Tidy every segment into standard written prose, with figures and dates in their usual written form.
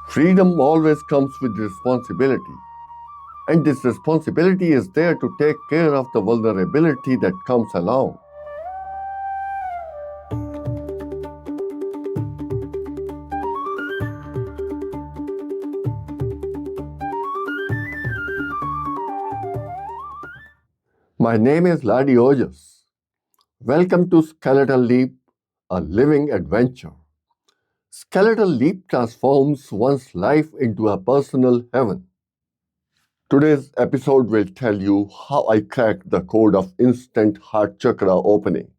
Freedom always comes with responsibility, and this responsibility is there to take care of the vulnerability that comes along. My name is Ladi Ojas. Welcome to Skeletal Leap, a living adventure. Skeletal Leap transforms one's life into a personal heaven. Today's episode will tell you how I cracked the code of instant heart chakra opening.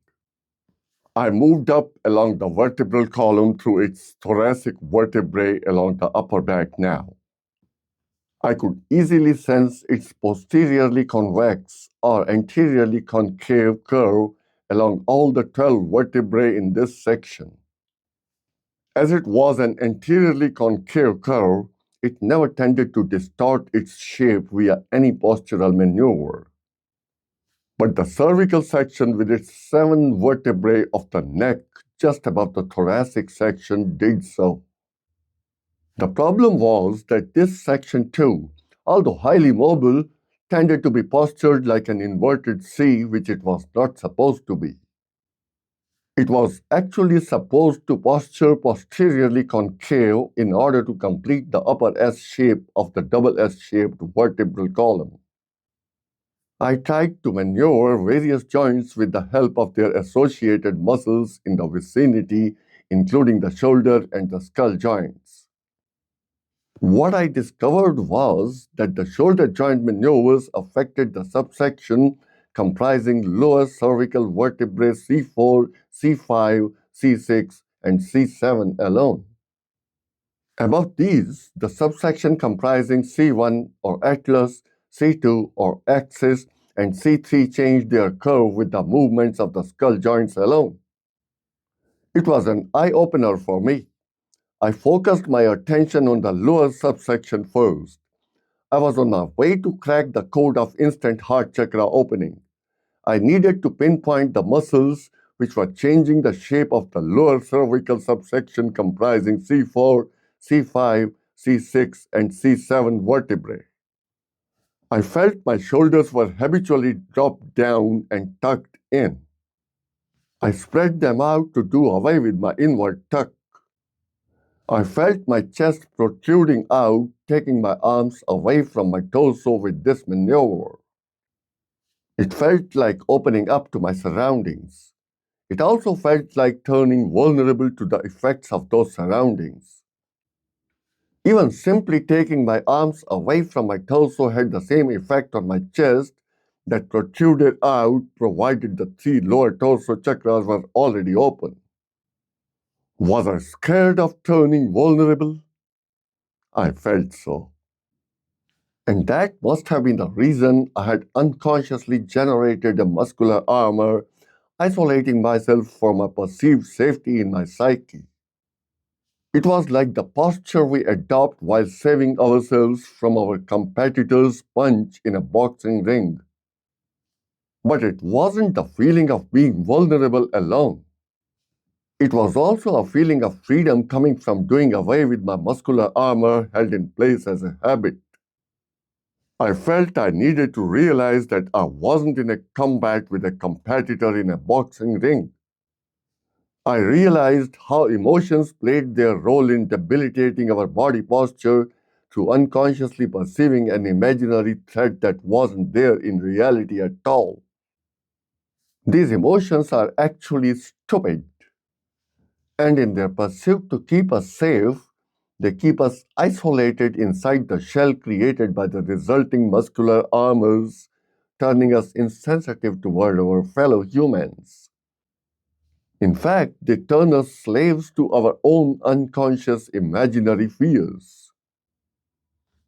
I moved up along the vertebral column through its thoracic vertebrae along the upper back now. I could easily sense its posteriorly convex or anteriorly concave curve along all the 12 vertebrae in this section. As it was an anteriorly concave curve, it never tended to distort its shape via any postural maneuver. But the cervical section with its 7 vertebrae of the neck just above the thoracic section did so. The problem was that this section too, although highly mobile, tended to be postured like an inverted C, which it was not supposed to be. It was actually supposed to posture posteriorly concave in order to complete the upper S shape of the double S-shaped vertebral column. I tried to maneuver various joints with the help of their associated muscles in the vicinity, including the shoulder and the skull joints. What I discovered was that the shoulder joint maneuvers affected the subsection comprising lower cervical vertebrae C4, C5, C6, and C7 alone. Above these, the subsection comprising C1 or atlas, C2 or axis, and C3 changed their curve with the movements of the skull joints alone. It was an eye-opener for me. I focused my attention on the lower subsection first. I was on my way to crack the code of instant heart chakra opening. I needed to pinpoint the muscles which were changing the shape of the lower cervical subsection comprising C4, C5, C6, and C7 vertebrae. I felt my shoulders were habitually dropped down and tucked in. I spread them out to do away with my inward tuck. I felt my chest protruding out, taking my arms away from my torso with this maneuver. It felt like opening up to my surroundings. It also felt like turning vulnerable to the effects of those surroundings. Even simply taking my arms away from my torso had the same effect on my chest that protruded out, provided the 3 lower torso chakras were already open. Was I scared of turning vulnerable? I felt so. And that must have been the reason I had unconsciously generated a muscular armor, isolating myself from my perceived safety in my psyche. It was like the posture we adopt while saving ourselves from our competitor's punch in a boxing ring. But it wasn't the feeling of being vulnerable alone. It was also a feeling of freedom coming from doing away with my muscular armor held in place as a habit. I felt I needed to realize that I wasn't in a combat with a competitor in a boxing ring. I realized how emotions played their role in debilitating our body posture through unconsciously perceiving an imaginary threat that wasn't there in reality at all. These emotions are actually stupid, and in their pursuit to keep us safe, they keep us isolated inside the shell created by the resulting muscular armors, turning us insensitive toward our fellow humans. In fact, they turn us slaves to our own unconscious imaginary fears.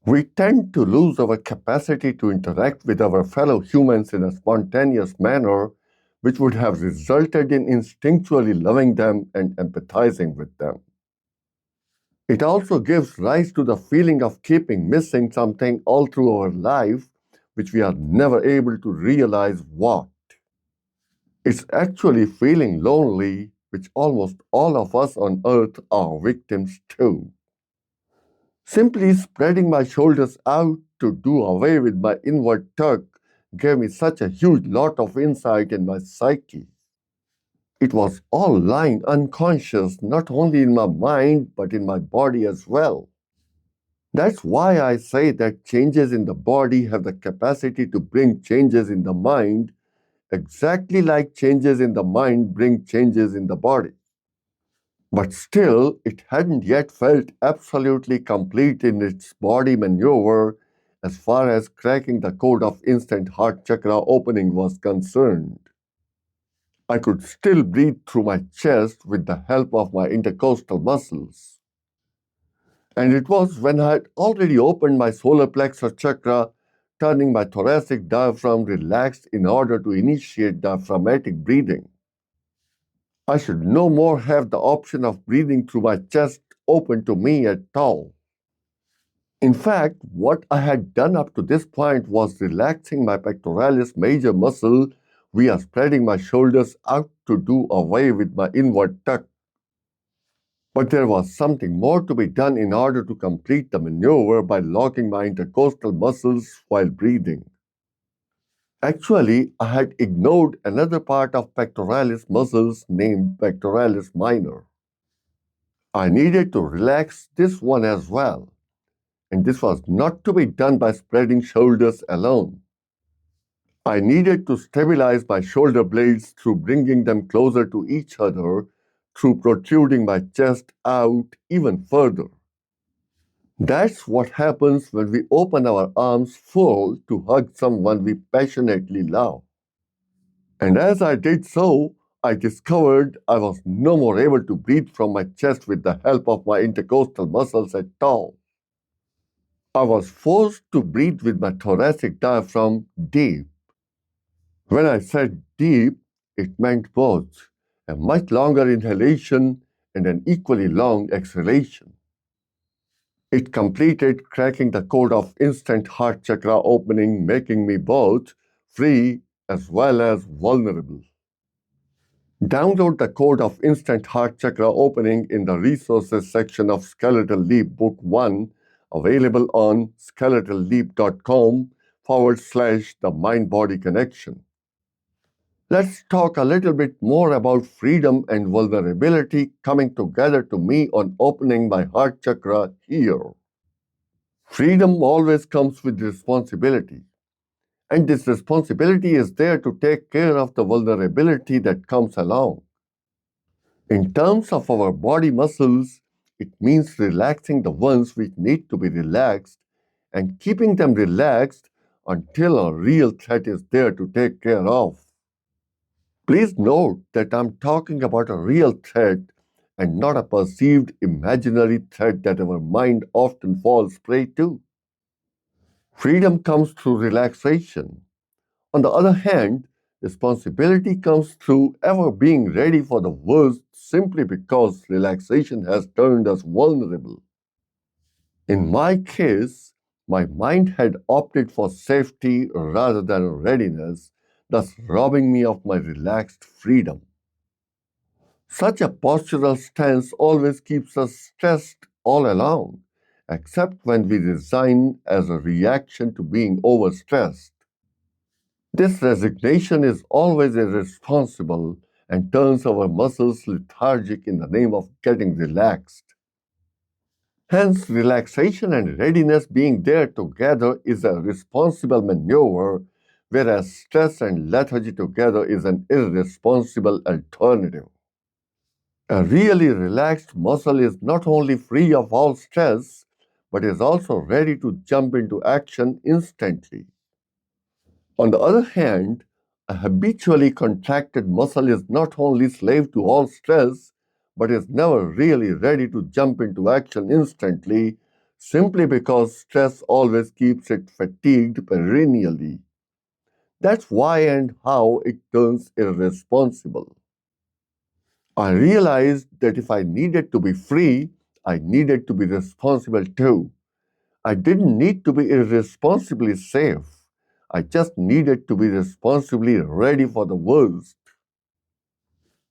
We tend to lose our capacity to interact with our fellow humans in a spontaneous manner, which would have resulted in instinctually loving them and empathizing with them. It also gives rise to the feeling of keeping missing something all through our life, which we are never able to realize what. It's actually feeling lonely, which almost all of us on earth are victims to. Simply spreading my shoulders out to do away with my inward tug gave me such a huge lot of insight in my psyche. It was all lying unconscious, not only in my mind, but in my body as well. That's why I say that changes in the body have the capacity to bring changes in the mind, exactly like changes in the mind bring changes in the body. But still, it hadn't yet felt absolutely complete in its body maneuver as far as cracking the code of instant heart chakra opening was concerned. I could still breathe through my chest with the help of my intercostal muscles. And it was when I had already opened my solar plexus chakra, turning my thoracic diaphragm relaxed in order to initiate diaphragmatic breathing. I should no more have the option of breathing through my chest open to me at all. In fact, what I had done up to this point was relaxing my pectoralis major muscle via spreading my shoulders out to do away with my inward tuck. But there was something more to be done in order to complete the maneuver by locking my intercostal muscles while breathing. Actually, I had ignored another part of pectoralis muscles named pectoralis minor. I needed to relax this one as well, and this was not to be done by spreading shoulders alone. I needed to stabilize my shoulder blades through bringing them closer to each other, through protruding my chest out even further. That's what happens when we open our arms full to hug someone we passionately love. And as I did so, I discovered I was no more able to breathe from my chest with the help of my intercostal muscles at all. I was forced to breathe with my thoracic diaphragm deep. When I said deep, it meant both a much longer inhalation and an equally long exhalation. It completed cracking the code of instant heart chakra opening, making me both free as well as vulnerable. Download the code of instant heart chakra opening in the resources section of Skeletal Leap Book 1, available on skeletalleap.com/the mind body connection. Let's talk a little bit more about freedom and vulnerability coming together to me on opening my heart chakra here. Freedom always comes with responsibility, and this responsibility is there to take care of the vulnerability that comes along. In terms of our body muscles, it means relaxing the ones which need to be relaxed and keeping them relaxed until a real threat is there to take care of. Please note that I'm talking about a real threat and not a perceived imaginary threat that our mind often falls prey to. Freedom comes through relaxation. On the other hand, responsibility comes through ever being ready for the worst simply because relaxation has turned us vulnerable. In my case, my mind had opted for safety rather than readiness, thus robbing me of my relaxed freedom. Such a postural stance always keeps us stressed all along, except when we resign as a reaction to being overstressed. This resignation is always irresponsible and turns our muscles lethargic in the name of getting relaxed. Hence, relaxation and readiness being there together is a responsible maneuver, whereas stress and lethargy together is an irresponsible alternative. A really relaxed muscle is not only free of all stress, but is also ready to jump into action instantly. On the other hand, a habitually contracted muscle is not only slave to all stress, but is never really ready to jump into action instantly, simply because stress always keeps it fatigued perennially. That's why and how it turns irresponsible. I realized that if I needed to be free, I needed to be responsible too. I didn't need to be irresponsibly safe. I just needed to be responsibly ready for the worst.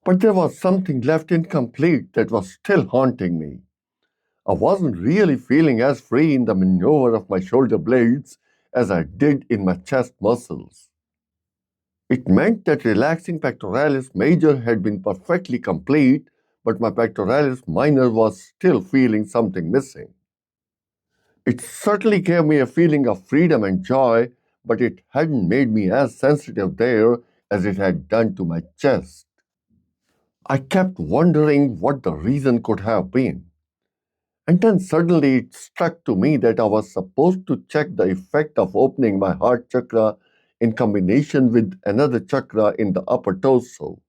But there was something left incomplete that was still haunting me. I wasn't really feeling as free in the maneuver of my shoulder blades as I did in my chest muscles. It meant that relaxing pectoralis major had been perfectly complete, but my pectoralis minor was still feeling something missing. It certainly gave me a feeling of freedom and joy, but it hadn't made me as sensitive there as it had done to my chest. I kept wondering what the reason could have been. And then suddenly it struck to me that I was supposed to check the effect of opening my heart chakra in combination with another chakra in the upper torso.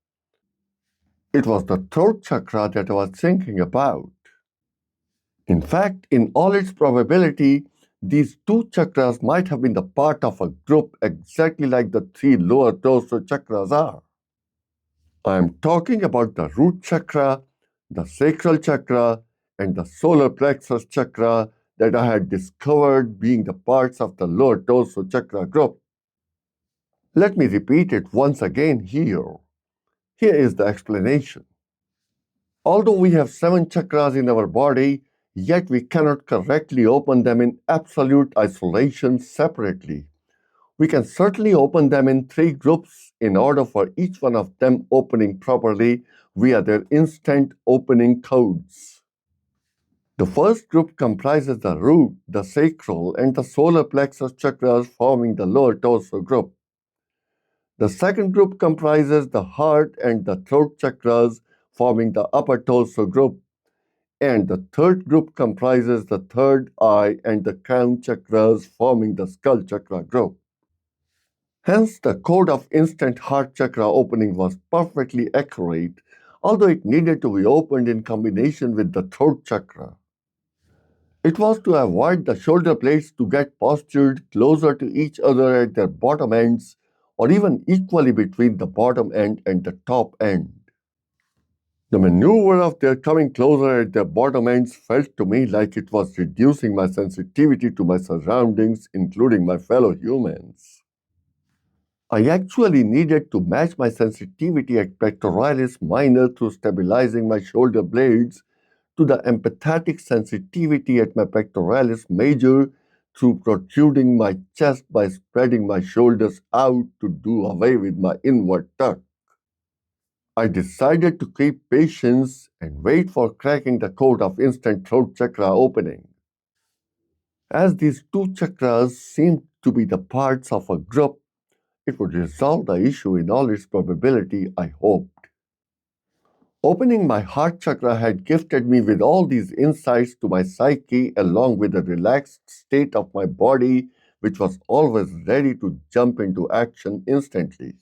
It was the throat chakra that I was thinking about. In fact, in all its probability, these two chakras might have been the part of a group exactly like the three lower torso chakras are. I am talking about the root chakra, the sacral chakra, and the solar plexus chakra that I had discovered being the parts of the lower torso chakra group. Let me repeat it once again here. Here is the explanation. Although we have 7 chakras in our body, yet we cannot correctly open them in absolute isolation separately. We can certainly open them in 3 groups in order for each one of them opening properly via their instant opening codes. The first group comprises the root, the sacral, and the solar plexus chakras forming the lower torso group. The second group comprises the heart and the throat chakras forming the upper torso group. And the third group comprises the third eye and the crown chakras forming the skull chakra group. Hence, the code of instant heart chakra opening was perfectly accurate, although it needed to be opened in combination with the throat chakra. It was to avoid the shoulder blades to get postured closer to each other at their bottom ends, or even equally between the bottom end and the top end. The maneuver of their coming closer at their bottom ends felt to me like it was reducing my sensitivity to my surroundings, including my fellow humans. I actually needed to match my sensitivity at pectoralis minor through stabilizing my shoulder blades to the empathetic sensitivity at my pectoralis major through protruding my chest by spreading my shoulders out to do away with my inward tuck. I decided to keep patience and wait for cracking the code of instant throat chakra opening. As these two chakras seemed to be the parts of a group, it would resolve the issue in all its probability, I hoped. Opening my heart chakra had gifted me with all these insights to my psyche, along with the relaxed state of my body, which was always ready to jump into action instantly.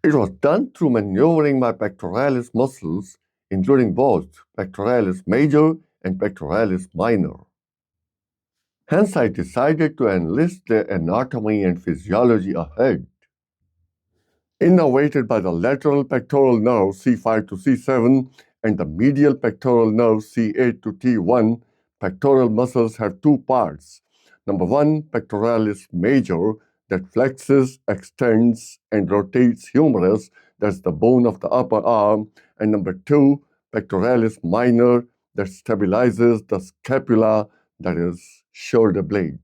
It was done through maneuvering my pectoralis muscles, including both pectoralis major and pectoralis minor. Hence, I decided to enlist their anatomy and physiology ahead. Innervated by the lateral pectoral nerve C5 to C7 and the medial pectoral nerve C8 to T1, pectoral muscles have 2 parts. Number 1, pectoralis major, that flexes, extends, and rotates humerus, that's the bone of the upper arm, and number 2, pectoralis minor, that stabilizes the scapula, that is, shoulder blade.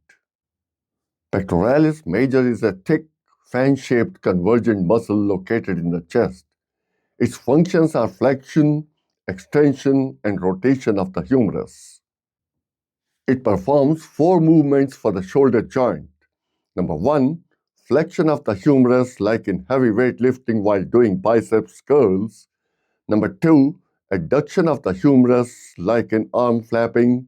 Pectoralis major is a thick, fan-shaped convergent muscle located in the chest. Its functions are flexion, extension, and rotation of the humerus. It performs 4 movements for the shoulder joint. Number 1, flexion of the humerus like in heavy weight lifting while doing biceps curls. Number 2, adduction of the humerus like in arm flapping.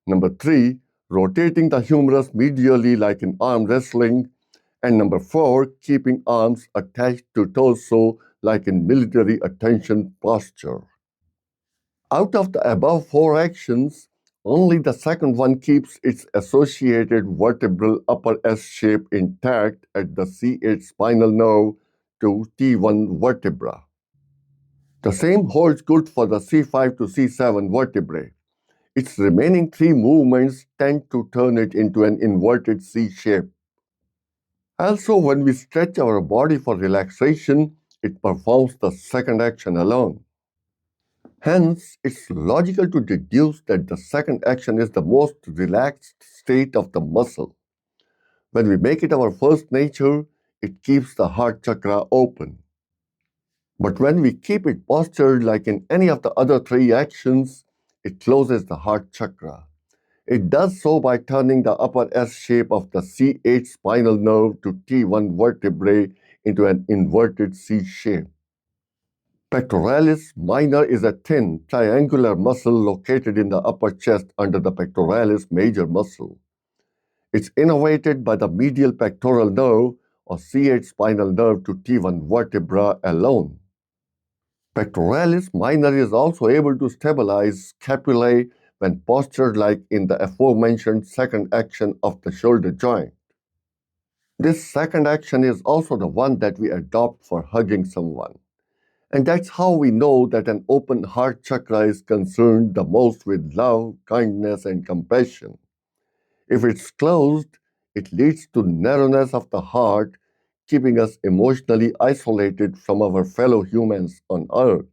Number 3, rotating the humerus medially like in arm wrestling. And number 4, keeping arms attached to torso like in military attention posture. Out of the above 4 actions, only the second one keeps its associated vertebral upper S shape intact at the C8 spinal nerve to T1 vertebra. The same holds good for the C5 to C7 vertebrae. Its remaining 3 movements tend to turn it into an inverted C shape. Also, when we stretch our body for relaxation, it performs the second action alone. Hence, it's logical to deduce that the second action is the most relaxed state of the muscle. When we make it our first nature, it keeps the heart chakra open. But when we keep it postured like in any of the other three actions, it closes the heart chakra. It does so by turning the upper S shape of the C8 spinal nerve to T1 vertebrae into an inverted C shape. Pectoralis minor is a thin, triangular muscle located in the upper chest under the pectoralis major muscle. It's innervated by the medial pectoral nerve or C8 spinal nerve to T1 vertebra alone. Pectoralis minor is also able to stabilize scapulae when postured like in the aforementioned second action of the shoulder joint. This second action is also the one that we adopt for hugging someone. And that's how we know that an open heart chakra is concerned the most with love, kindness, and compassion. If it's closed, it leads to narrowness of the heart, keeping us emotionally isolated from our fellow humans on earth.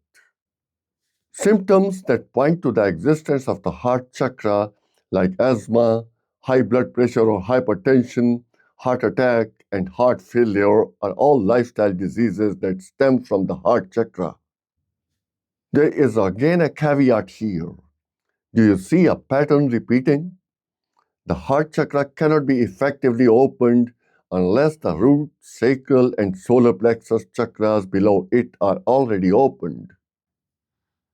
Symptoms that point to the existence of the heart chakra, like asthma, high blood pressure or hypertension, heart attack, and heart failure, are all lifestyle diseases that stem from the heart chakra. There is again a caveat here. Do you see a pattern repeating? The heart chakra cannot be effectively opened unless the root, sacral, and solar plexus chakras below it are already opened.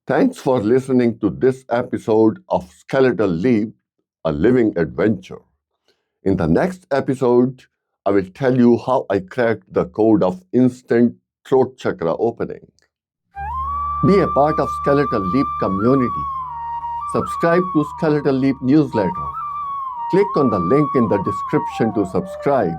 Thanks for listening to this episode of Skeletal Leap, a living adventure. In the next episode, I will tell you how I cracked the code of instant throat chakra opening. Be a part of Skeletal Leap community. Subscribe to Skeletal Leap newsletter. Click on the link in the description to subscribe.